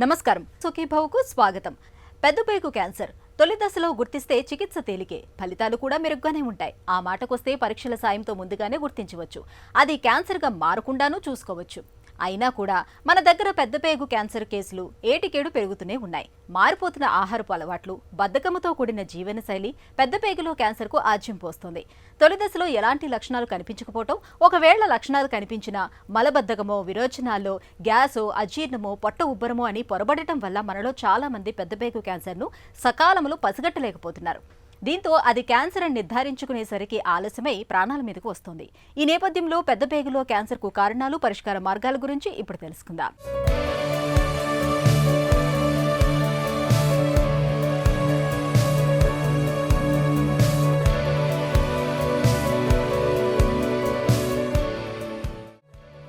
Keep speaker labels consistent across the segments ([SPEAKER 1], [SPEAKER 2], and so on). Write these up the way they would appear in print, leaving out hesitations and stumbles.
[SPEAKER 1] నమస్కారం. సుఖీభవకు స్వాగతం. పెద్దపేగు క్యాన్సర్ తొలి దశలో గుర్తిస్తే చికిత్స తేలికే, ఫలితాలు కూడా మెరుగ్గానే ఉంటాయి. ఆ మాటకొస్తే పరీక్షల సాయంతో ముందుగానే గుర్తించవచ్చు. అది క్యాన్సర్గా మారకుండానూ చూసుకోవచ్చు. అయినా కూడా మన దగ్గర పెద్దపేగు క్యాన్సర్ కేసులు ఏటికేడు పెరుగుతూనే ఉన్నాయి. మారిపోతున్న ఆహారపు అలవాట్లు, బద్ధకముతో కూడిన జీవనశైలి పెద్దపేగులో క్యాన్సర్కు ఆజ్యం పోస్తుంది. తొలి దశలో ఎలాంటి లక్షణాలు కనిపించకపోవటం, ఒకవేళ లక్షణాలు కనిపించినా మలబద్ధకమో, విరోచనాల్లో గ్యాసో, అజీర్ణమో, పొట్ట ఉబ్బరమో అని పొరబడటం వల్ల మనలో చాలా మంది పెద్దపేగు క్యాన్సర్ను సకాలంలో పసిగట్టలేకపోతున్నారు. దీంతో అది క్యాన్సర్ అని నిర్ధారించుకునేసరికి ఆలస్యమై ప్రాణాల మీదకు వస్తుంది. ఈ నేపథ్యంలో పెద్దపేగులో క్యాన్సర్కు కారణాలు, పరిష్కార మార్గాల గురించి ఇప్పుడు తెలుసుకుందాం.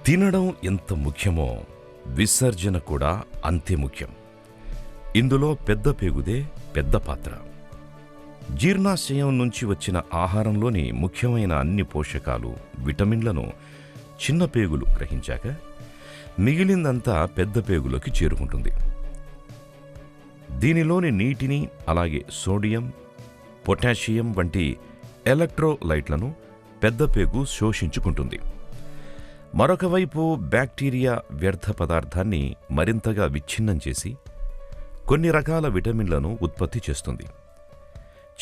[SPEAKER 2] తినడం ఎంత ముఖ్యమో విసర్జన కూడా అంతే ముఖ్యం. ఇందులో పెద్దపేగుదే పెద్ద పాత్ర. జీర్ణాశయం నుంచి వచ్చిన ఆహారంలోని ముఖ్యమైన అన్ని పోషకాలు, విటమిన్లను చిన్న పేగులు గ్రహించాక మిగిలిందంతా పెద్ద పేగులోకి చేరుకుంటుంది. దీనిలోని నీటిని, అలాగే సోడియం, పొటాషియం వంటి ఎలక్ట్రోలైట్లను పెద్ద పేగు శోషించుకుంటుంది. మరొక వైపు బ్యాక్టీరియా వ్యర్థ పదార్థాన్ని మరింతగా విచ్ఛిన్నం చేసి కొన్ని రకాల విటమిన్లను ఉత్పత్తి చేస్తుంది.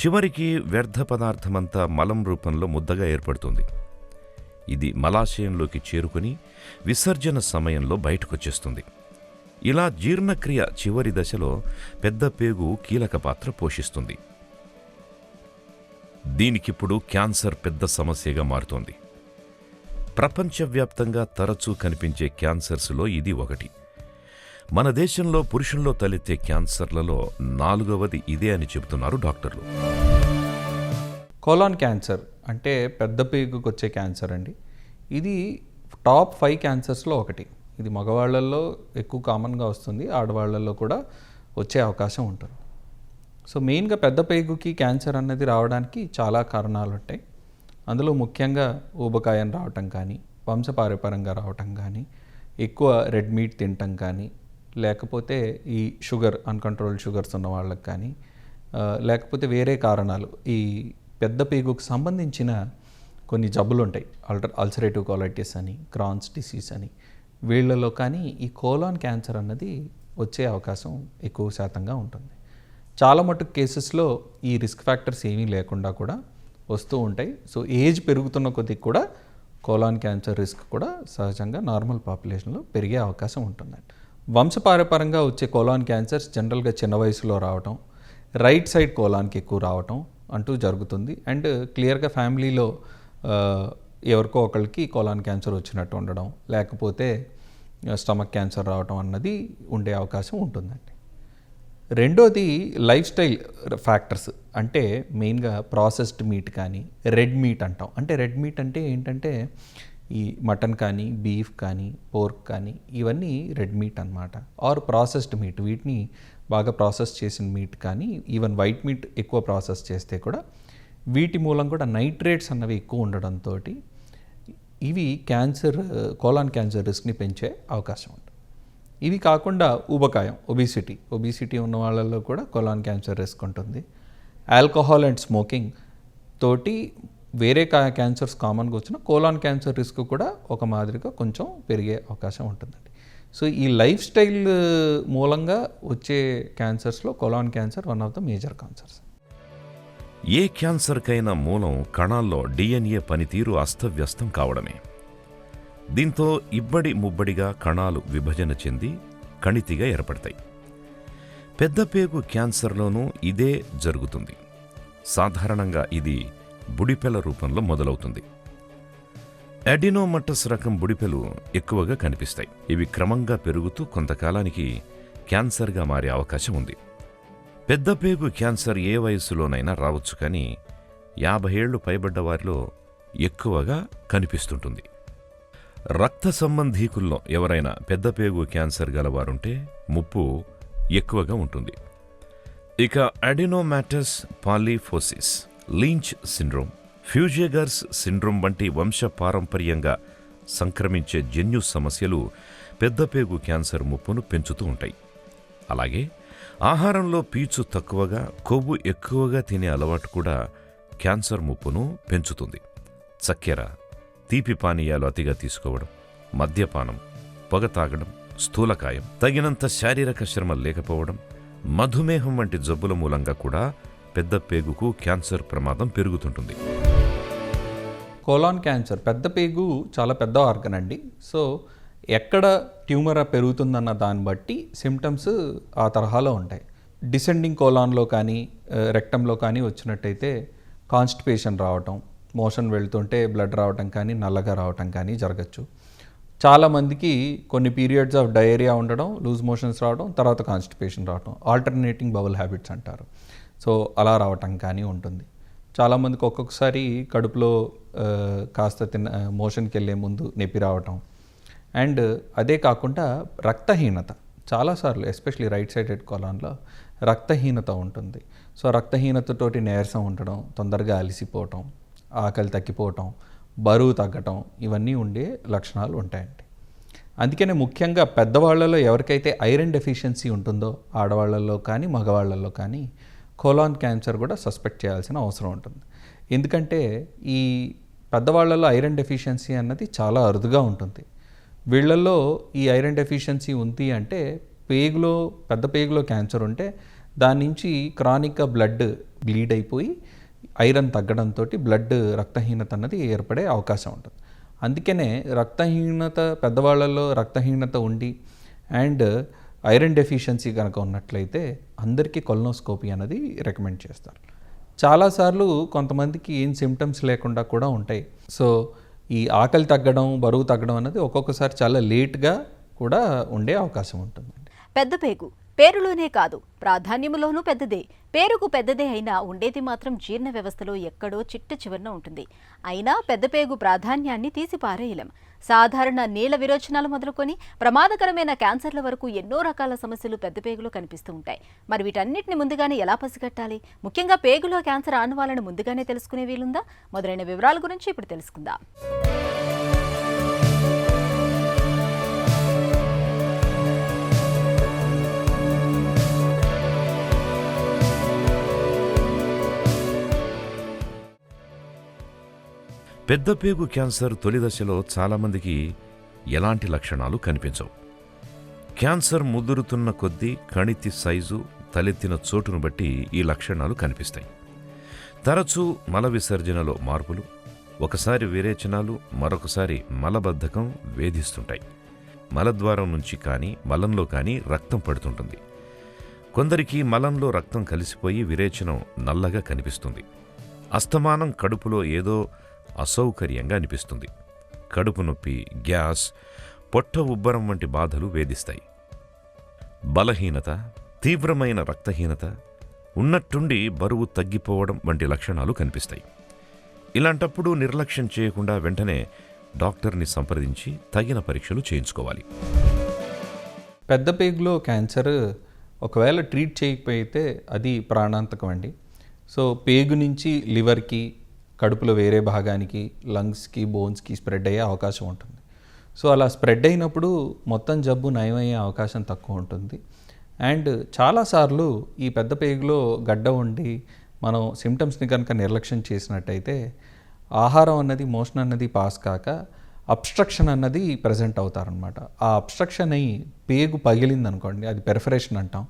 [SPEAKER 2] చివరికి వ్యర్థ పదార్థమంతా మలం రూపంలో ముద్దగా ఏర్పడుతుంది. ఇది మలాశయంలోకి చేరుకుని విసర్జన సమయంలో బయటకొచ్చేస్తుంది. ఇలా జీర్ణక్రియ చివరి దశలో పెద్ద పేగు కీలక పాత్ర పోషిస్తుంది. దీనికిప్పుడు క్యాన్సర్ పెద్ద సమస్యగా మారుతోంది. ప్రపంచవ్యాప్తంగా తరచూ కనిపించే క్యాన్సర్స్లో ఇది ఒకటి. మన దేశంలో పురుషుల్లో తలెత్తే క్యాన్సర్లలో 4వది ఇదే అని చెబుతున్నారు డాక్టర్లు.
[SPEAKER 3] కోలాన్ క్యాన్సర్ అంటే పెద్ద పేగుకు వచ్చే క్యాన్సర్ అండి. ఇది టాప్ 5 క్యాన్సర్స్లో ఒకటి. ఇది మగవాళ్ళల్లో ఎక్కువ కామన్గా వస్తుంది, ఆడవాళ్ళల్లో కూడా వచ్చే అవకాశం ఉంటుంది. సో మెయిన్గా పెద్ద పేగుకి క్యాన్సర్ అన్నది రావడానికి చాలా కారణాలు ఉంటాయి. అందులో ముఖ్యంగా ఊబకాయం రావటం కానీ, వంశపారంపర్యంగా రావటం కానీ, ఎక్కువ రెడ్ మీట్ తినటం కానీ, లేకపోతే ఈ షుగర్, అన్కంట్రోల్డ్ షుగర్స్ ఉన్న వాళ్ళకి కానీ, లేకపోతే వేరే కారణాలు, ఈ పెద్ద పేగుకు సంబంధించిన కొన్ని జబ్బులు ఉంటాయి. అల్సరేటివ్ కోలైటిస్ అని, క్రాన్స్ డిసీజ్ అని, వీళ్ళలో కానీ ఈ కోలాన్ క్యాన్సర్ అన్నది వచ్చే అవకాశం ఎక్కువ శాతంగా ఉంటుంది. చాలా మటుకు కేసెస్లో ఈ రిస్క్ ఫ్యాక్టర్స్ ఏమీ లేకుండా కూడా వస్తూ ఉంటాయి. సో ఏజ్ పెరుగుతున్న కొద్దీ కూడా కోలాన్ క్యాన్సర్ రిస్క్ కూడా సహజంగా నార్మల్ పాపులేషన్లో పెరిగే అవకాశం ఉంటుందండి. వంశపారంపర్యంగా వచ్చే కోలాన్ క్యాన్సర్స్ జనరల్గా చిన్న వయసులో రావటం, రైట్ సైడ్ కోలాన్కి ఎక్కువ రావటం అంటూ జరుగుతుంది. అండ్ క్లియర్గా ఫ్యామిలీలో ఎవరికో ఒకరికి కోలాన్ క్యాన్సర్ వచ్చినట్టు ఉండడం, లేకపోతే స్టమక్ క్యాన్సర్ రావటం అన్నది ఉండే అవకాశం ఉంటుందండి. రెండోది లైఫ్ స్టైల్ ఫ్యాక్టర్స్. అంటే మెయిన్గా ప్రాసెస్డ్ మీట్ కానీ, రెడ్ మీట్ అంటాం. అంటే రెడ్ మీట్ అంటే ఏంటంటే ఈ మటన్ కానీ, బీఫ్ కానీ, పోర్క్ కానీ, ఇవన్నీ రెడ్ మీట్ అన్నమాట. ఆర్ ప్రాసెస్డ్ మీట్, వీటిని బాగా ప్రాసెస్ చేసిన మీట్ కానీ, ఈవెన్ వైట్ మీట్ ఎక్కువ ప్రాసెస్ చేస్తే కూడా వీటి మూలం కూడా నైట్రేట్స్ అన్నవి ఎక్కువ ఉండడంతో ఇవి క్యాన్సర్, కోలాన్ క్యాన్సర్ రిస్క్ని పెంచే అవకాశం ఉంటుంది. ఇవి కాకుండా ఊబకాయం, ఒబిసిటీ ఉన్న వాళ్ళల్లో కూడా కోలాన్ క్యాన్సర్ రిస్క్ ఉంటుంది. ఆల్కహాల్ అండ్ స్మోకింగ్ తోటి వేరే క్యాన్సర్స్ కామన్గా వచ్చిన కోలాన్ క్యాన్సర్ రిస్క్ కూడా ఒక మాదిరిగా కొంచెం పెరిగే అవకాశం ఉంటుందండి. సో ఈ లైఫ్ స్టైల్ మూలంగా వచ్చే క్యాన్సర్స్లో colon cancer one of the major cancers.
[SPEAKER 2] ఏ క్యాన్సర్కైనా మూలం కణాల్లో DNA పనితీరు అస్తవ్యస్తం కావడమే. దీంతో ఇబ్బడి ముబ్బడిగా కణాలు విభజన చెంది కణితిగా ఏర్పడతాయి. పెద్దపేగు క్యాన్సర్లోనూ ఇదే జరుగుతుంది. సాధారణంగా ఇది బుడిపెల రూపంలో మొదలవుతుంది. అడినోమటస్ రకం బుడిపెలు ఎక్కువగా కనిపిస్తాయి. ఇవి క్రమంగా పెరుగుతూ కొంతకాలానికి క్యాన్సర్గా మారే అవకాశం ఉంది. పెద్దపేగు క్యాన్సర్ ఏ వయస్సులోనైనా రావచ్చు, కానీ 50 ఏళ్లు పైబడ్డ వారిలో ఎక్కువగా కనిపిస్తుంటుంది. రక్త సంబంధీకుల్లో ఎవరైనా పెద్దపేగు క్యాన్సర్ గలవారుంటే ముప్పు ఎక్కువగా ఉంటుంది. ఇక అడినోమాటస్ పాలిఫోసిస్, లించ్ సిండ్రోమ్, ఫ్యూజెగర్స్ సిండ్రోమ్ వంటి వంశపారంపర్యంగా సంక్రమించే జన్యు సమస్యలు పెద్దపేగు క్యాన్సర్ ముప్పును పెంచుతూ ఉంటాయి. అలాగే ఆహారంలో పీచు తక్కువగా కొవ్వు ఎక్కువగా తినే అలవాటు కూడా క్యాన్సర్ ముప్పును పెంచుతుంది. చక్కెర, తీపి పానీయాలు అతిగా తీసుకోవడం, మద్యపానం, పొగ తాగడం, స్థూలకాయం, తగినంత శారీరక శ్రమ లేకపోవడం, మధుమేహం వంటి జబ్బుల మూలంగా కూడా పెద్ద పేగుకు క్యాన్సర్ ప్రమాదం పెరుగుతుంటుంది.
[SPEAKER 3] కోలాన్ క్యాన్సర్, పెద్ద పేగు చాలా పెద్ద ఆర్గన్ అండి. సో ఎక్కడ ట్యూమర్ పెరుగుతుందన్న దాన్ని బట్టి సిమ్టమ్స్ ఆ తరహాలో ఉంటాయి. డిసెండింగ్ కోలాన్లో కానీ రెక్టంలో కానీ వచ్చినట్టయితే కాన్స్టిపేషన్ రావటం, మోషన్ వెళ్తుంటే బ్లడ్ రావటం కానీ నల్లగా రావటం కానీ జరగచ్చు. చాలామందికి కొన్ని పీరియడ్స్ ఆఫ్ డయేరియా ఉండడం, లూజ్ మోషన్స్ రావడం, తర్వాత కాన్స్టిపేషన్ రావడం, ఆల్టర్నేటింగ్ బౌల్ హ్యాబిట్స్ అంటారు. సో అలా రావటం కానీ ఉంటుంది. చాలామందికి ఒక్కొక్కసారి కడుపులో కాస్త మోషన్కి వెళ్ళే ముందు నొప్పి రావటం. అండ్ అదే కాకుండా రక్తహీనత, చాలాసార్లు ఎస్పెషలీ రైట్ సైడెడ్ కోలాన్లో రక్తహీనత ఉంటుంది. సో రక్తహీనతతోటి నీరసం ఉండడం, తొందరగా అలసిపోవటం, ఆకలి తగ్గిపోవటం, బరువు తగ్గటం, ఇవన్నీ ఉండే లక్షణాలు ఉంటాయండి. అందుకనే ముఖ్యంగా పెద్దవాళ్లలో ఎవరికైతే ఐరన్ డెఫిషియన్సీ ఉంటుందో, ఆడవాళ్లలో కానీ మగవాళ్లలో కానీ కోలాన్ క్యాన్సర్ కూడా సస్పెక్ట్ చేయాల్సిన అవసరం ఉంటుంది. ఎందుకంటే ఈ పెద్దవాళ్లలో ఐరన్ డెఫిషియన్సీ అన్నది చాలా అరుదుగా ఉంటుంది. వీళ్ళల్లో ఈ ఐరన్ డెఫిషియన్సీ ఉంది అంటే పేగులో, పెద్ద పేగులో క్యాన్సర్ ఉంటే దాని నుంచి క్రానిక్గా బ్లడ్ బ్లీడ్ అయిపోయి ఐరన్ తగ్గడంతో బ్లడ్ రక్తహీనత అన్నది ఏర్పడే అవకాశం ఉంటుంది. అందుకనే రక్తహీనత, పెద్దవాళ్లలో రక్తహీనత ఉండి అండ్ ఐరన్ డెఫిషియన్సీ కనుక ఉన్నట్లయితే అందరికీ కొలనోస్కోపీ అనేది రికమెండ్ చేస్తారు. చాలాసార్లు కొంతమందికి ఏం సిమ్టమ్స్ లేకుండా కూడా ఉంటాయి. సో ఈ ఆకలి తగ్గడం, బరువు తగ్గడం అనేది ఒక్కొక్కసారి చాలా లేట్గా కూడా ఉండే అవకాశం ఉంటుంది.
[SPEAKER 1] పెద్ద పేగు పేరులోనే కాదు, ప్రాధాన్యములోనూ పెద్దదే. పేరుకు పెద్దదే అయినా ఉండేది మాత్రం జీర్ణ వ్యవస్థలో ఎక్కడో చిట్ట చివరన ఉంటుంది. అయినా పెద్ద పేగు ప్రాధాన్యాన్ని తీసి పారేయలేం. సాధారణ నీళ్ల విరోచనాలు మొదలుకొని ప్రమాదకరమైన క్యాన్సర్ల వరకు ఎన్నో రకాల సమస్యలు పెద్ద పేగులో కనిపిస్తూ ఉంటాయి. మరి వీటన్నిటిని ముందుగానే ఎలా పసిగట్టాలి? ముఖ్యంగా పేగులో క్యాన్సర్ ఆనవాళ్లను ముందుగానే తెలుసుకునే వీలుందా? మొదలైన వివరాల గురించి ఇప్పుడు తెలుసుకుందాం.
[SPEAKER 2] పెద్ద పేగు క్యాన్సర్ తొలి దశలో చాలామందికి ఎలాంటి లక్షణాలు కనిపించవు. క్యాన్సర్ ముదురుతున్న కొద్దీ కణితి సైజు, తలెత్తిన చోటును బట్టి ఈ లక్షణాలు కనిపిస్తాయి. తరచూ మల విసర్జనలో మార్పులు, ఒకసారి విరేచనాలు, మరొకసారి మలబద్ధకం వేధిస్తుంటాయి. మలద్వారం నుంచి కానీ మలంలో కానీ రక్తం పడుతుంటుంది. కొందరికి మలంలో రక్తం కలిసిపోయి విరేచనం నల్లగా కనిపిస్తుంది. అస్తమానం కడుపులో ఏదో అసౌకర్యంగా అనిపిస్తుంది. కడుపు నొప్పి, గ్యాస్, పొట్ట ఉబ్బరం వంటి బాధలు వేధిస్తాయి. బలహీనత, తీవ్రమైన రక్తహీనత, ఉన్నట్టుండి బరువు తగ్గిపోవడం వంటి లక్షణాలు కనిపిస్తాయి. ఇలాంటప్పుడు నిర్లక్ష్యం చేయకుండా వెంటనే డాక్టర్ని సంప్రదించి తగిన పరీక్షలు చేయించుకోవాలి.
[SPEAKER 3] పెద్ద పేగులో క్యాన్సర్ ఒకవేళ ట్రీట్ చేయకపోతే అది ప్రాణాంతకం అండి. సో పేగు నుంచి లివర్కి, కడుపులో వేరే భాగానికి, లంగ్స్కి, బోన్స్కి స్ప్రెడ్ అయ్యే అవకాశం ఉంటుంది. సో అలా స్ప్రెడ్ అయినప్పుడు మొత్తం జబ్బు నయమయ్యే అవకాశం తక్కువ ఉంటుంది. అండ్ చాలాసార్లు ఈ పెద్ద పేగులో గడ్డ ఉండి మనం సిమ్టమ్స్ని కనుక నిర్లక్ష్యం చేసినట్టయితే ఆహారం అన్నది, మోషన్ అన్నది పాస్ కాక అబ్స్ట్రక్షన్ అన్నది ప్రజెంట్ అవుతారనమాట. ఆ అబ్స్ట్రక్షన్ అయ్యి పేగు పగిలిందనుకోండి, అది పెర్ఫరేషన్ అంటాం.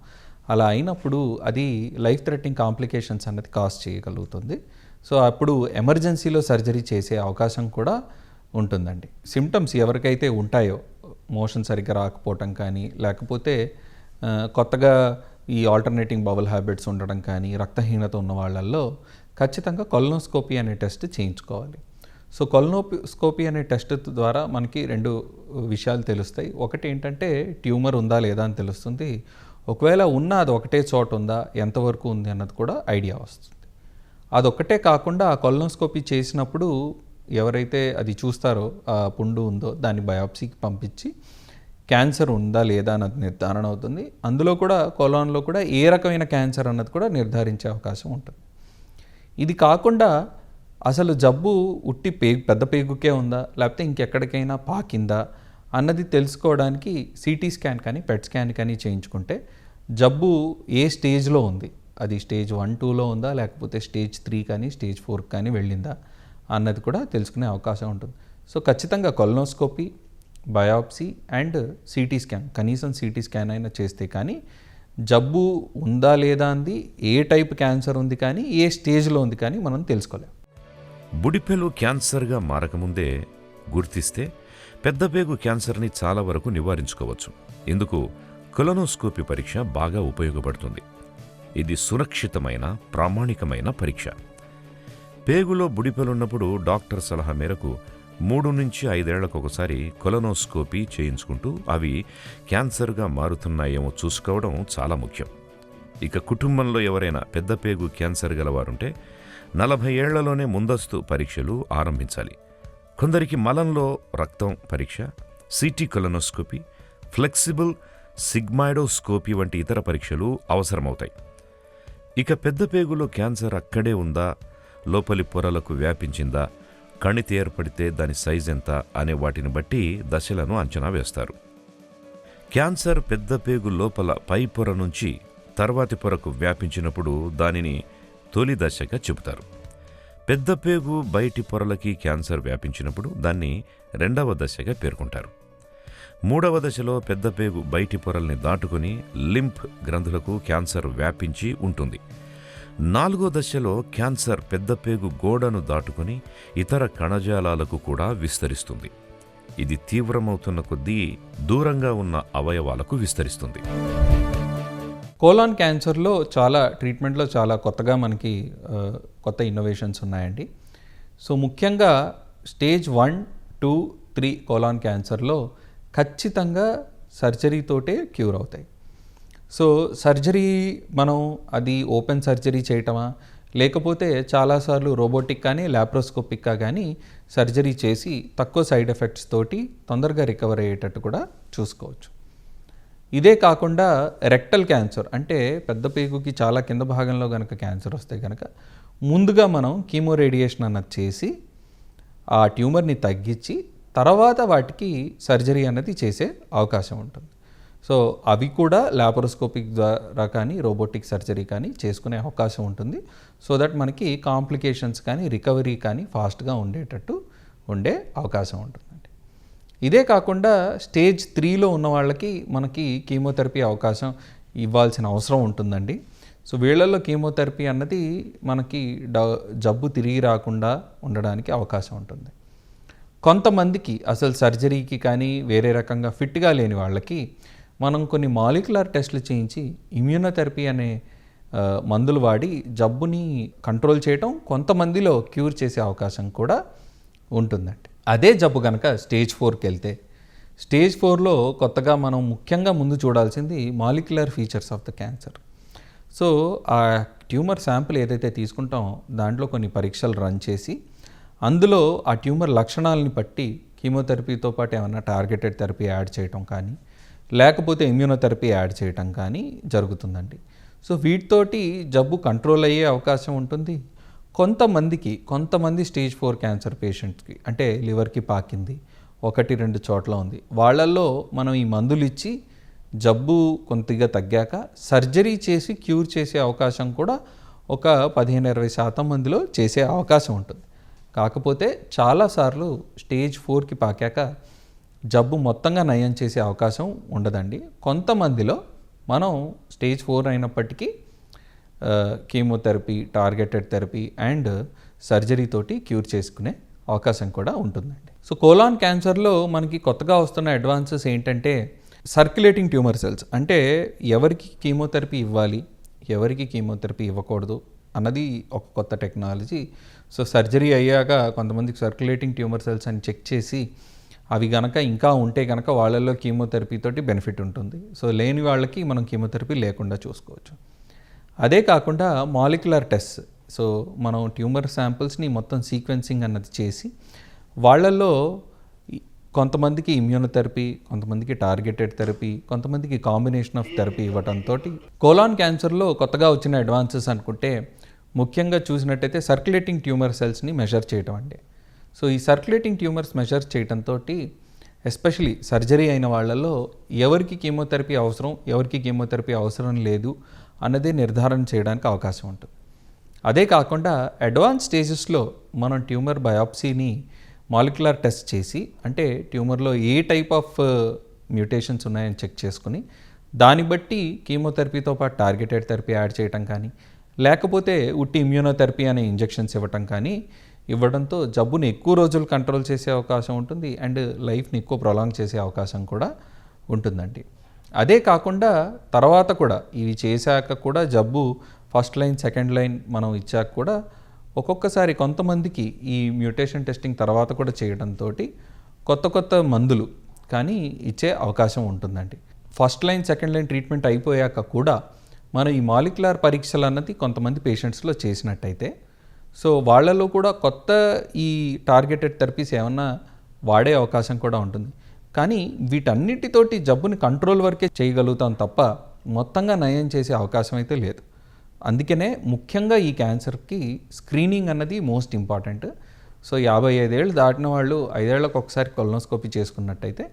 [SPEAKER 3] అలా అయినప్పుడు అది లైఫ్ థ్రెటనింగ్ కాంప్లికేషన్స్ అన్నది కాజ్ చేయగలుగుతుంది. సో అప్పుడు ఎమర్జెన్సీలో సర్జరీ చేసే అవకాశం కూడా ఉంటుందండి. సిమ్టమ్స్ ఎవరికైతే ఉంటాయో, మోషన్ సరిగ్గా రాకపోవటం కానీ, లేకపోతే కొత్తగా ఈ ఆల్టర్నేటింగ్ బౌల్ హ్యాబిట్స్ ఉండడం కానీ, రక్తహీనత ఉన్న వాళ్ళల్లో ఖచ్చితంగా కొలనోస్కోపీ అనే టెస్ట్ చేయించుకోవాలి. సో కొలనోస్కోపీ అనే టెస్ట్ ద్వారా మనకి రెండు విషయాలు తెలుస్తాయి. ఒకటి ఏంటంటే ట్యూమర్ ఉందా లేదా అని తెలుస్తుంది. ఒకవేళ ఉన్నా అది ఒకటే చోట ఉందా, ఎంతవరకు ఉంది అన్నది కూడా ఐడియా వస్తుంది. అదొక్కటే కాకుండా ఆ కొలనోస్కోపీ చేసినప్పుడు ఎవరైతే అది చూస్తారో, ఆ పుండు ఉందో దాన్ని బయాప్సీకి పంపించి క్యాన్సర్ ఉందా లేదా అన్నది నిర్ధారణ అవుతుంది. అందులో కూడా కొలాన్లో కూడా ఏ రకమైన క్యాన్సర్ అన్నది కూడా నిర్ధారించే అవకాశం ఉంటుంది. ఇది కాకుండా అసలు జబ్బు ఉట్టి పెద్ద పేగుకే ఉందా, లేకపోతే ఇంకెక్కడికైనా పాకిందా అన్నది తెలుసుకోవడానికి సిటీ స్కాన్ కానీ, పెట్ స్కాన్ కానీ చేయించుకుంటే జబ్బు ఏ స్టేజ్లో ఉంది, అది స్టేజ్ 1, 2లో ఉందా, లేకపోతే స్టేజ్ 3 కానీ స్టేజ్ 4 కానీ వెళ్ళిందా అన్నది కూడా తెలుసుకునే అవకాశం ఉంటుంది. సో ఖచ్చితంగా colonoscopy, biopsy and CT scan, కనీసం సిటీ స్కాన్ అయినా చేస్తే కానీ జబ్బు ఉందా లేదా అంది, ఏ టైప్ క్యాన్సర్ ఉంది కానీ ఏ స్టేజ్లో ఉంది కానీ మనం తెలుసుకోలేం.
[SPEAKER 2] బుడిపెలు క్యాన్సర్గా మారకముందే గుర్తిస్తే పెద్దపేగు క్యాన్సర్ని చాలా వరకు నివారించుకోవచ్చు. ఇందుకు కొలనోస్కోపీ పరీక్ష బాగా ఉపయోగపడుతుంది. ఇది సురక్షితమైన, ప్రామాణికమైన పరీక్ష. పేగులో బుడిపెలున్నప్పుడు డాక్టర్ సలహా మేరకు 3 నుంచి 5 ఏళ్లకొకసారి కొలనోస్కోపీ చేయించుకుంటూ అవి క్యాన్సర్గా మారుతున్నాయేమో చూసుకోవడం చాలా ముఖ్యం. ఇక కుటుంబంలో ఎవరైనా పెద్దపేగు క్యాన్సర్ గలవారుంటే 40 ఏళ్లలోనే ముందస్తు పరీక్షలు ఆరంభించాలి. కొందరికి మలంలో రక్తం పరీక్ష, సిటీ కొలనోస్కోపీ, ఫ్లెక్సిబుల్ సిగ్మాయిడోస్కోపీ వంటి ఇతర పరీక్షలు అవసరమవుతాయి. ఇక పెద్దపేగులో క్యాన్సర్ అక్కడే ఉందా, లోపలి పొరలకు వ్యాపించిందా, కణితి ఏర్పడితే దాని సైజ్ ఎంత అనే వాటిని బట్టి దశలను అంచనా వేస్తారు. క్యాన్సర్ పెద్దపేగు లోపల పై పొర నుంచి తర్వాతి పొరకు వ్యాపించినప్పుడు దానిని తొలి దశగా చెబుతారు. పెద్దపేగు బయటి పొరలకి క్యాన్సర్ వ్యాపించినప్పుడు దాన్ని 2వ దశగా పేర్కొంటారు. 3వ దశలో పెద్దపేగు బయటి పొరల్ని దాటుకుని లింఫ్ గ్రంథులకు క్యాన్సర్ వ్యాపించి ఉంటుంది. 4వ దశలో క్యాన్సర్ పెద్దపేగు గోడను దాటుకుని ఇతర కణజాలాలకు కూడా విస్తరిస్తుంది. ఇది తీవ్రమవుతున్న కొద్దీ దూరంగా ఉన్న అవయవాలకు విస్తరిస్తుంది.
[SPEAKER 3] కోలాన్ క్యాన్సర్లో ట్రీట్మెంట్లో చాలా కొత్తగా మనకి కొత్త ఇన్నోవేషన్స్ ఉన్నాయండి. సో ముఖ్యంగా స్టేజ్ 1, 2, 3 కోలాన్ క్యాన్సర్లో ఖచ్చితంగా సర్జరీతోటే క్యూర్ అవుతాయి. సో సర్జరీ మనం అది ఓపెన్ సర్జరీ చేయటమా, లేకపోతే చాలాసార్లు రోబోటిక్ కానీ ల్యాప్రోస్కోపిక్గా కానీ సర్జరీ చేసి తక్కువ సైడ్ ఎఫెక్ట్స్ తోటి తొందరగా రికవర్ అయ్యేటట్టు కూడా చూసుకోవచ్చు. ఇదే కాకుండా రెక్టల్ క్యాన్సర్ అంటే పెద్ద పేగుకి చాలా కింద భాగంలో కనుక క్యాన్సర్ వస్తే కనుక ముందుగా మనం కీమో రేడియేషన్ అన్నది చేసి ఆ ట్యూమర్ని తగ్గించి తర్వాత వాటికి సర్జరీ అన్నది చేసే అవకాశం ఉంటుంది. సో అవి కూడా ల్యాపరోస్కోపిక్ ద్వారా కానీ రోబోటిక్ సర్జరీ కానీ చేసుకునే అవకాశం ఉంటుంది. సో దట్ మనకి కాంప్లికేషన్స్ కానీ రికవరీ కానీ ఫాస్ట్గా ఉండేటట్టు ఉండే అవకాశం ఉంటుందండి. ఇదే కాకుండా స్టేజ్ 3లో ఉన్న వాళ్ళకి మనకి కీమోథెరపీ అవకాశం ఇవ్వాల్సిన అవసరం ఉంటుందండి. సో వీళ్ళల్లో కీమోథెరపీ అన్నది మనకి జబ్బు తిరిగి రాకుండా ఉండడానికి అవకాశం ఉంటుంది. కొంతమందికి అసలు సర్జరీకి కానీ వేరే రకంగా ఫిట్గా లేని వాళ్ళకి మనం కొన్ని మాలిక్యులర్ టెస్టులు చేయించి ఇమ్యూనోథెరపీ అనే మందులు వాడి జబ్బుని కంట్రోల్ చేయటం, కొంతమందిలో క్యూర్ చేసే అవకాశం కూడా ఉంటుందండి. అదే జబ్బు కనుక స్టేజ్ 4కి వెళ్తే, స్టేజ్ 4లో కొత్తగా మనం ముఖ్యంగా ముందు చూడాల్సింది molecular features of the cancer. So ఆ ట్యూమర్ శాంపిల్ ఏదైతే తీసుకుంటామో దాంట్లో కొన్ని పరీక్షలు రన్ చేసి అందులో ఆ ట్యూమర్ లక్షణాలని బట్టి కీమోథెరపీతో పాటు ఏమైనా టార్గెటెడ్ థెరపీ యాడ్ చేయటం కానీ లేకపోతే ఇమ్యూనోథెరపీ యాడ్ చేయటం కానీ జరుగుతుందండి. సో వీటితోటి జబ్బు కంట్రోల్ అయ్యే అవకాశం ఉంటుంది. కొంతమంది స్టేజ్ 4 క్యాన్సర్ పేషెంట్స్కి అంటే లివర్కి పాకింది, 1-2 చోట్ల ఉంది, వాళ్ళల్లో మనం ఈ మందులు ఇచ్చి జబ్బు కొద్దిగా తగ్గాక సర్జరీ చేసి క్యూర్ చేసే అవకాశం కూడా ఒక 15-20% మందిలో చేసే అవకాశం ఉంటుంది. కాకపోతే చాలాసార్లు స్టేజ్ 4కి పాకాక జబ్బు మొత్తంగా నయం చేసే అవకాశం ఉండదండి. కొంతమందిలో మనం స్టేజ్ 4 అయినప్పటికీ chemotherapy, targeted therapy and surgery తోటి క్యూర్ చేసుకునే అవకాశం కూడా ఉంటుందండి. సో కోలాన్ క్యాన్సర్లో మనకి కొత్తగా వస్తున్న అడ్వాన్సెస్ ఏంటంటే సర్క్యులేటింగ్ ట్యూమర్ సెల్స్, అంటే ఎవరికి కీమోథెరపీ ఇవ్వాలి, ఎవరికి కీమోథెరపీ ఇవ్వకూడదు అన్నది ఒక కొత్త టెక్నాలజీ. సో సర్జరీ అయ్యాక కొంతమందికి సర్క్యులేటింగ్ ట్యూమర్ సెల్స్ అని చెక్ చేసి అవి గనక ఇంకా ఉంటే కనుక వాళ్ళల్లో కీమోథెరపీ తోటి బెనిఫిట్ ఉంటుంది. సో లేని వాళ్ళకి మనం కీమోథెరపీ లేకుండా చూసుకోవచ్చు. అదే కాకుండా మాలిక్యులర్ టెస్ట్, సో మనం ట్యూమర్ శాంపిల్స్ని మొత్తం సీక్వెన్సింగ్ అన్నది చేసి వాళ్ళల్లో కొంతమందికి ఇమ్యూనోథెరపీ, కొంతమందికి టార్గెటెడ్ థెరపీ, కొంతమందికి కాంబినేషన్ ఆఫ్ థెరపీ ఇవ్వడంతో కోలాన్ క్యాన్సర్లో కొత్తగా వచ్చిన అడ్వాన్సెస్ అనుకుంటే ముఖ్యంగా చూసినట్టయితే సర్క్యులేటింగ్ ట్యూమర్ సెల్స్ని మెజర్ చేయడం అండి. సో ఈ సర్క్యులేటింగ్ ట్యూమర్స్ మెజర్ చేయడంతో ఎస్పెషలీ సర్జరీ అయిన వాళ్ళల్లో ఎవరికి కీమోథెరపీ అవసరం, ఎవరికి కీమోథెరపీ అవసరం లేదు అన్నదే నిర్ధారణ చేయడానికి అవకాశం ఉంటుంది. అదే కాకుండా అడ్వాన్స్ స్టేజెస్లో మనం ట్యూమర్ బయాప్సీని మాలిక్యులర్ టెస్ట్ చేసి, అంటే ట్యూమర్లో ఏ టైప్ ఆఫ్ మ్యూటేషన్స్ ఉన్నాయని చెక్ చేసుకుని దాన్ని బట్టి కీమోథెరపీతో పాటు టార్గెటెడ్ థెరపీ యాడ్ చేయటం కానీ, లేకపోతే ఉట్టి ఇమ్యూనోథెరపీ అనే ఇంజెక్షన్స్ ఇవ్వటం కానీ ఇవ్వడంతో జబ్బుని ఎక్కువ రోజులు కంట్రోల్ చేసే అవకాశం ఉంటుంది అండ్ లైఫ్ని ఎక్కువ ప్రొలాంగ్ చేసే అవకాశం కూడా ఉంటుందండి. అదే కాకుండా తర్వాత కూడా ఇవి చేశాక కూడా జబ్బు ఫస్ట్ లైన్, సెకండ్ లైన్ మనం ఇచ్చాక కూడా ఒక్కొక్కసారి కొంతమందికి ఈ మ్యూటేషన్ టెస్టింగ్ తర్వాత కూడా చేయడంతో కొత్త కొత్త మందులు కానీ ఇచ్చే అవకాశం ఉంటుందండి. First line, second line treatment అయిపోయాక కూడా మనం ఈ మాలిక్యులర్ పరీక్షలు అన్నది కొంతమంది పేషెంట్స్లో చేసినట్టయితే సో వాళ్ళలో కూడా కొత్త ఈ టార్గెటెడ్ థెరపీస్ ఏమన్నా వాడే అవకాశం కూడా ఉంటుంది. కానీ వీటన్నిటితోటి జబ్బుని కంట్రోల్ వరకే చేయగలుగుతాం తప్ప మొత్తంగా నయం చేసే అవకాశం అయితే లేదు. అందుకనే ముఖ్యంగా ఈ క్యాన్సర్కి స్క్రీనింగ్ అన్నది మోస్ట్ ఇంపార్టెంట్. సో 55 ఏళ్ళు దాటిన వాళ్ళు 5 ఏళ్లకు ఒకసారి కొలనోస్కోపీ చేసుకున్నట్టయితే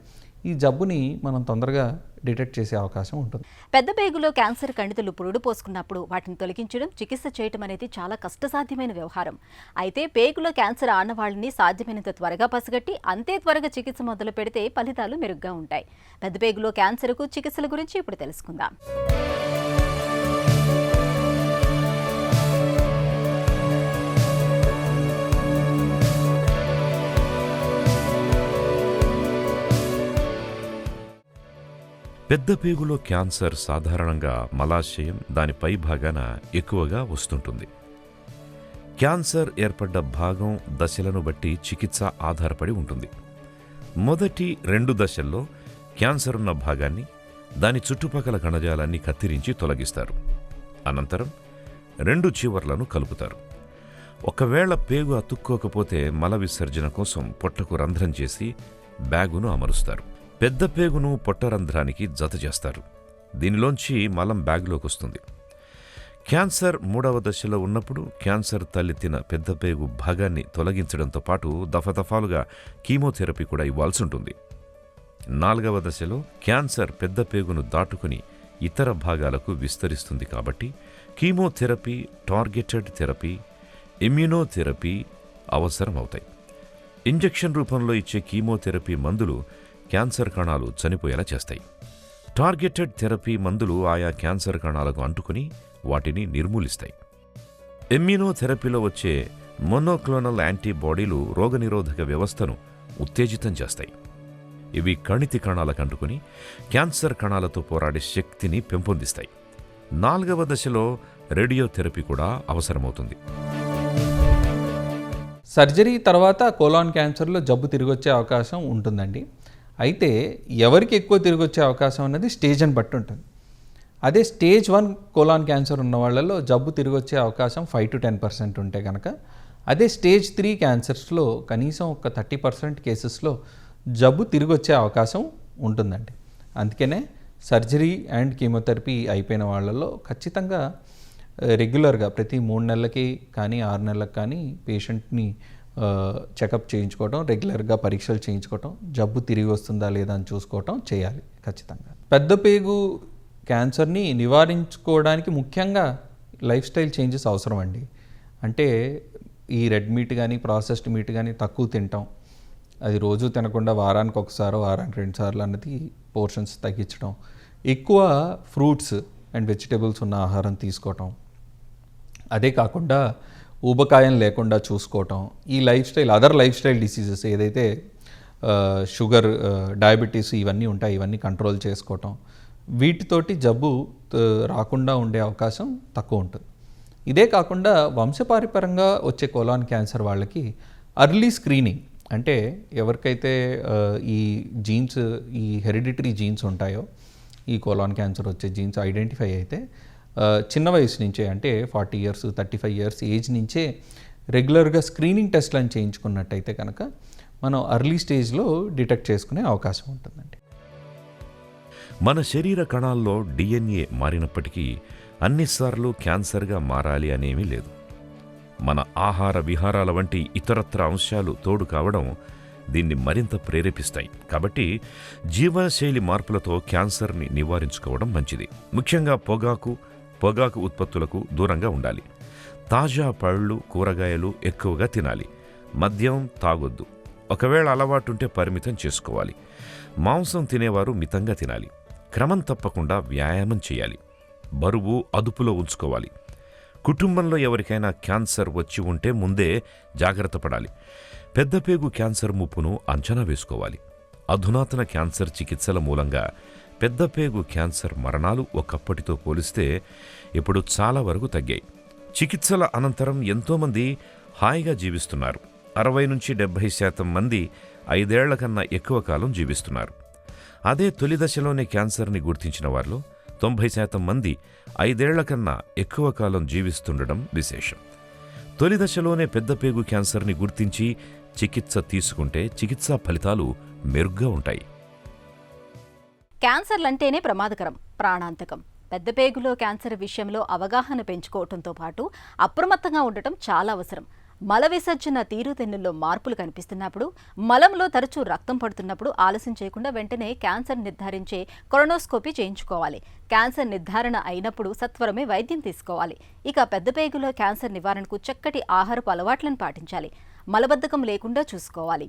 [SPEAKER 3] ఈ జబ్బుని మనం తొందరగా డిటెక్ట్ చేసే అవకాశం ఉంటుంది.
[SPEAKER 1] పెద్ద పేగులో క్యాన్సర్ కణితులు పురుడు పోసుకున్నప్పుడు వాటిని తొలగించడం, చికిత్స చేయటం అనేది చాలా కష్టసాధ్యమైన వ్యవహారం. అయితే పేగులో క్యాన్సర్ ఆనవాళ్ళని సాధ్యమైనంత త్వరగా పసిగట్టి అంతే త్వరగా చికిత్స మొదలు పెడితే ఫలితాలు మెరుగ్గా ఉంటాయి. పెద్ద పేగులో క్యాన్సర్కు చికిత్సల గురించి ఇప్పుడు తెలుసుకుందాం.
[SPEAKER 2] పెద్ద పేగులో క్యాన్సర్ సాధారణంగా మలాశయం, దాని పై భాగాన ఎక్కువగా వస్తుంటుంది. క్యాన్సర్ ఏర్పడ్డ భాగం, దశలను బట్టి చికిత్స ఆధారపడి ఉంటుంది. మొదటి 2 దశల్లో క్యాన్సర్ ఉన్న భాగాన్ని, దాని చుట్టుపక్కల కణజాలాన్ని కత్తిరించి తొలగిస్తారు. అనంతరం 2 చివర్లను కలుపుతారు. ఒకవేళ పేగు అతుక్కోకపోతే మల విసర్జన కోసం పొట్టకు రంధ్రం చేసి బ్యాగును అమరుస్తారు. పెద్ద పేగును పొట్టరంధ్రానికి జత చేస్తారు. దీనిలోంచి మలం బ్యాగులోకి వస్తుంది. క్యాన్సర్ 3వ దశలో ఉన్నప్పుడు క్యాన్సర్ తలెత్తిన పెద్ద పేగు భాగాన్ని తొలగించడంతో పాటు దఫదఫాలుగా కీమోథెరపీ కూడా ఇవ్వాల్సి ఉంటుంది. 4వ దశలో క్యాన్సర్ పెద్ద పేగును దాటుకుని ఇతర భాగాలకు విస్తరిస్తుంది కాబట్టి కీమోథెరపీ, టార్గెటెడ్ థెరపీ, ఇమ్యూనోథెరపీ అవసరమవుతాయి. ఇంజెక్షన్ రూపంలో ఇచ్చే కీమోథెరపీ మందులు క్యాన్సర్ కణాలు చనిపోయేలా చేస్తాయి. టార్గెటెడ్ థెరపీ మందులు ఆయా క్యాన్సర్ కణాలకు అంటుకుని వాటిని నిర్మూలిస్తాయి. ఇమ్యూనోథెరపీలో వచ్చే మోనోక్లోనల్ యాంటీబాడీలు రోగనిరోధక వ్యవస్థను ఉత్తేజితం చేస్తాయి. ఇవి కణితి కణాలకు అంటుకుని క్యాన్సర్ కణాలతో పోరాడే శక్తిని పెంపొందిస్తాయి. 4వ దశలో రేడియోథెరపీ కూడా అవసరమవుతుంది.
[SPEAKER 3] సర్జరీ తర్వాత కోలాన్ క్యాన్సర్లో జబ్బు తిరిగొచ్చే అవకాశం ఉంటుందండి. అయితే ఎవరికి ఎక్కువ తిరిగి వచ్చే అవకాశం అన్నది స్టేజ్ని బట్టి ఉంటుంది. అదే స్టేజ్ 1 కోలాన్ క్యాన్సర్ ఉన్న వాళ్ళలో జబ్బు తిరిగి వచ్చే అవకాశం 5 to 10% ఉంటే కనుక, అదే స్టేజ్ 3 క్యాన్సర్స్లో కనీసం ఒక 30% కేసెస్లో జబ్బు తిరిగి వచ్చే అవకాశం ఉంటుందండి. అందుకనే సర్జరీ అండ్ కీమోథెరపీ అయిపోయిన వాళ్ళలో ఖచ్చితంగా రెగ్యులర్గా ప్రతి 3 నెలలకి కానీ 6 నెలలకు కానీ పేషెంట్ని చెకప్ చేయించుకోవటం, రెగ్యులర్గా పరీక్షలు చేయించుకోవటం, జబ్బు తిరిగి వస్తుందా లేదా అని చూసుకోవటం చేయాలి ఖచ్చితంగా. పెద్ద పేగు క్యాన్సర్ని నివారించుకోవడానికి ముఖ్యంగా లైఫ్ స్టైల్ చేంజెస్ అవసరం అండి. అంటే ఈ రెడ్ మీట్ కానీ ప్రాసెస్డ్ మీట్ కానీ తక్కువ తింటాం, అది రోజు తినకుండా వారానికి ఒకసారో వారానికి 2 సార్లు అన్నది పోర్షన్స్ తగ్గించడం, ఎక్కువ ఫ్రూట్స్ అండ్ వెజిటేబుల్స్ ఉన్న ఆహారం తీసుకోవటం, అదే కాకుండా ఊబకాయం లేకుండా చూసుకోవటం, ఈ life style other life style diseases ఏదైతే షుగర్, డయాబెటీస్ ఇవన్నీ ఉంటాయి, ఇవన్నీ కంట్రోల్ చేసుకోవటం, వీటితోటి జబ్బు రాకుండా ఉండే అవకాశం తక్కువ ఉంటుంది. ఇదే కాకుండా వంశపారంపర్యంగా వచ్చే కోలాన్ క్యాన్సర్ వాళ్ళకి అర్లీ స్క్రీనింగ్, అంటే ఎవరికైతే ఈ జీన్స్, ఈ హెరిడిటరీ జీన్స్ ఉంటాయో, ఈ కోలాన్ క్యాన్సర్ వచ్చే జీన్స్ ఐడెంటిఫై అయితే చిన్న వయసు నుంచే, అంటే 40 years 35 years ఏజ్ నుంచే రెగ్యులర్గా స్క్రీనింగ్ టెస్ట్లను చేయించుకున్నట్టయితే కనుక మనం అర్లీ స్టేజ్లో డిటెక్ట్ చేసుకునే అవకాశం ఉంటుందండి.
[SPEAKER 2] మన శరీర కణాల్లో DNA మారినప్పటికీ అన్నిసార్లు క్యాన్సర్గా మారాలి అనేమీ లేదు. మన ఆహార విహారాల వంటి ఇతరత్ర అంశాలు తోడు కావడం దీన్ని మరింత ప్రేరేపిస్తాయి. కాబట్టి జీవనశైలి మార్పులతో క్యాన్సర్ని నివారించుకోవడం మంచిది. ముఖ్యంగా పొగాకు ఉత్పత్తులకు దూరంగా ఉండాలి. తాజా పళ్ళు, కూరగాయలు ఎక్కువగా తినాలి. మద్యం తాగొద్దు. ఒకవేళ అలవాటుంటే పరిమితం చేసుకోవాలి. మాంసం తినేవారు మితంగా తినాలి. క్రమం తప్పకుండా వ్యాయామం చేయాలి. బరువు అదుపులో ఉంచుకోవాలి. కుటుంబంలో ఎవరికైనా క్యాన్సర్ వచ్చి ఉంటే ముందే జాగ్రత్త పడాలి. పెద్దపేగు క్యాన్సర్ ముప్పును అంచనా వేసుకోవాలి. అధునాతన క్యాన్సర్ చికిత్సల మూలంగా పెద్దపేగు క్యాన్సర్ మరణాలు ఒకప్పటితో పోలిస్తే ఇప్పుడు చాలా వరకు తగ్గాయి. చికిత్సల అనంతరం ఎంతోమంది హాయిగా జీవిస్తున్నారు. 60-70% మంది 5 ఏళ్ల కన్నా ఎక్కువ కాలం జీవిస్తున్నారు. అదే తొలి దశలోనే క్యాన్సర్ని గుర్తించిన వారిలో 90% మంది 5 ఏళ్ల కన్నా ఎక్కువ కాలం జీవిస్తుండడం విశేషం. తొలి దశలోనే పెద్దపేగు క్యాన్సర్ని గుర్తించి చికిత్స తీసుకుంటే చికిత్సా ఫలితాలు మెరుగ్గా ఉంటాయి.
[SPEAKER 1] క్యాన్సర్లంటేనే ప్రమాదకరం, ప్రాణాంతకం. పెద్దపేగులో క్యాన్సర్ విషయంలో అవగాహన పెంచుకోవడంతో పాటు అప్రమత్తంగా ఉండటం చాలా అవసరం. మల విసర్జన తీరుతెన్నుల్లో మార్పులు కనిపిస్తున్నప్పుడు, మలంలో తరచూ రక్తం పడుతున్నప్పుడు ఆలస్యం చేయకుండా వెంటనే క్యాన్సర్ నిర్ధారించే కొలనోస్కోపీ చేయించుకోవాలి. క్యాన్సర్ నిర్ధారణ అయినప్పుడు సత్వరమే వైద్యం తీసుకోవాలి. ఇక పెద్దపేగులో క్యాన్సర్ నివారణకు చక్కటి ఆహారపు అలవాట్లను పాటించాలి. మలబద్ధకం లేకుండా చూసుకోవాలి.